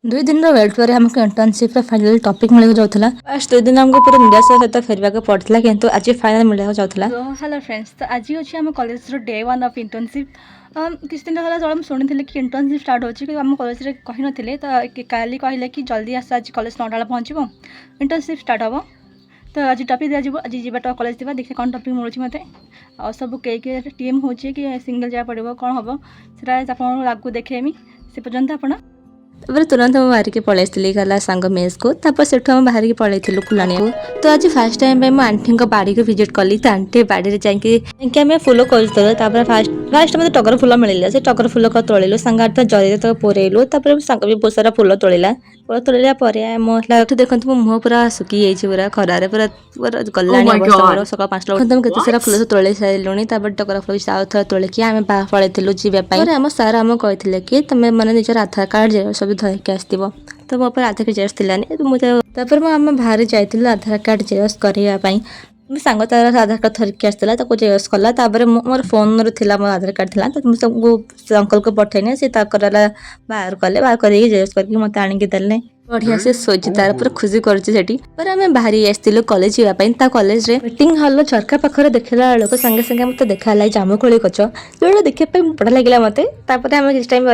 दुई दिन वेट पर आमको इंटर्नशिप फाइनल टॉपिक मिल जाता। फर्स्ट 2 दिन आमको पूरा निराश सहित फेरवा पड़ता किंतु आज फाइनल मिल जाता। हेलो फ्रेंड्स, तो आज अच्छे आम कॉलेज डे 1 ऑफ इंटर्नशिप। किसी दिन है जो शुणी कि इंटर्नशिप स्टार्ट हो आम कॉलेज कही नी तो काली कहले कि जल्दी आस आज कॉलेज 9टा पहुँचो इंटर्नशिप स्टार्ट हम। तो आज टॉपिक दिज्व आज जीवाटा कॉलेज थी देखिए कौन टॉपिक मिलूँ मत आ सब कई टीम हो सिंगल जगह पड़ो कौन हम से आगू देखेमी से पर्यंत आप तुरंत हम बाहर की पलैली गला सांग मेस को से बाहर की पलैलु खुलाणी को। तो आज फास्ट टाइम मो आंटी बाड़ी को विजिट कली। तो आंटी बाड़ी जाकि फुल कर फास्ट मतलब टगर फुल मिलला से टगर फुल को तोड़िलु सांग जरी तो पुरेलु सांग भी बहुत सारा फुल तोड़ा तोड़ा देखो मो मुह पूरा सुखी जाइए पूरा खरारे पूरा पूरा गला सका 5 तुम केते सारा फुल तोड़ सारे टगर फुल आउ थे तोलिकी आम पलैलु जावाई। आम सार आमको कहते कि तुम मैंने निजर आधार कार्ड सब धरिकी आसो। तो मो आधार कार्ड जेरक्स थी मुझे आम बाहर जाइलु आधार कार्ड जेरक्स करने सांग तार आधार कार्ड धरिकी आसला जेरक्स कला मोर फोन रो मो आधार कार्ड था तो मुझे अंकल को पठेनी सी बाहर कले बाहर कर जेरक्स करके मत आणिकी देले बढ़िया से सोची तार पूरा खुशी करुँची आम बाहरी आसलु कॉलेज जावाई। कॉलेज मीटिंग हॉल झरका पाखे देखला लोक संगे संगे मत देखा जामुकोली गच जो देखा बड़ा लगे मत। आम किस टाइम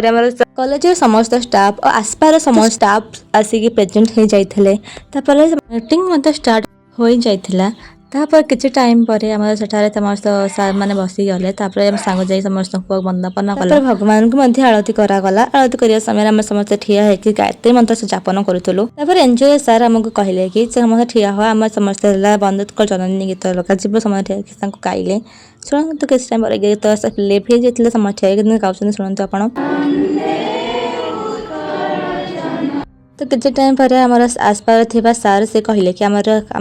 कॉलेज समस्त स्टाफ और आसपार समस्त स्टाफ आसिक प्रेजेंट हो जाते मीटिंग मत स्टार्ट हो जाता। तापर किसी टाइम पर समस्त सार मैंने बसीगले सांग जा समस्त को वंदना कला भगवान को आरती करागला। आरती करने समय आम समस्त ठिया होकर गायत्री मंत्र से जापन करूँ। एनजय सार आमको कहले कि समस्त ठिया हुआ आम समस्त बंदुक जननी गीत लगा समस्त ठिया गाइले शुणु। तो किसी टाइम गीत लेप हो जाते समस्त ठिया गाँव शुणु आप। तो किसी टाइम पर आम आसपास थी सार से कहले कि आम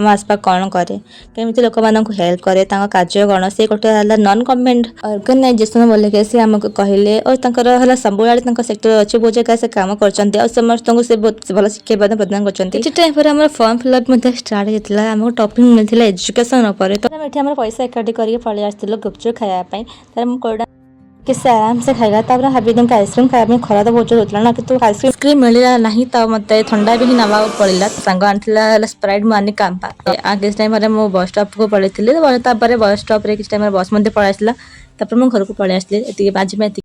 आसपास कौन करे केमी लोक मानक हेल्प करे कार्य कौन से गोटे नॉन गवर्नमेंट ऑर्गेनाइजेशन बोलिके सी आमको कहले और सब सेक्टर अच्छे बहुत जगह से काम कर समस्त को से बहुत भल शिक्षा प्रदान कर। टाइम पर आम फॉर्म फिलअप स्टार्ट होता आमको टॉपिक मिलता एजुकेशन उपर। तो आम पैसा एकाठी करके पलि आसलु गुपचुप खायापी कोड़ा किसी आराम से खाइला भाभी तुमको आइसक्रीम खाया खरा तो बहुत जोर होता ना कि आइसक्रीम मिलला ना तो मत ठंडा भी ना पड़ा सांग आनी स्प्राइट मानी कांपा। किस टाइम मो बस स्टॉप को पलैली बस स्टॉप किस टाइम बस मत पलैसला मुझे घर को पलि आसली आज।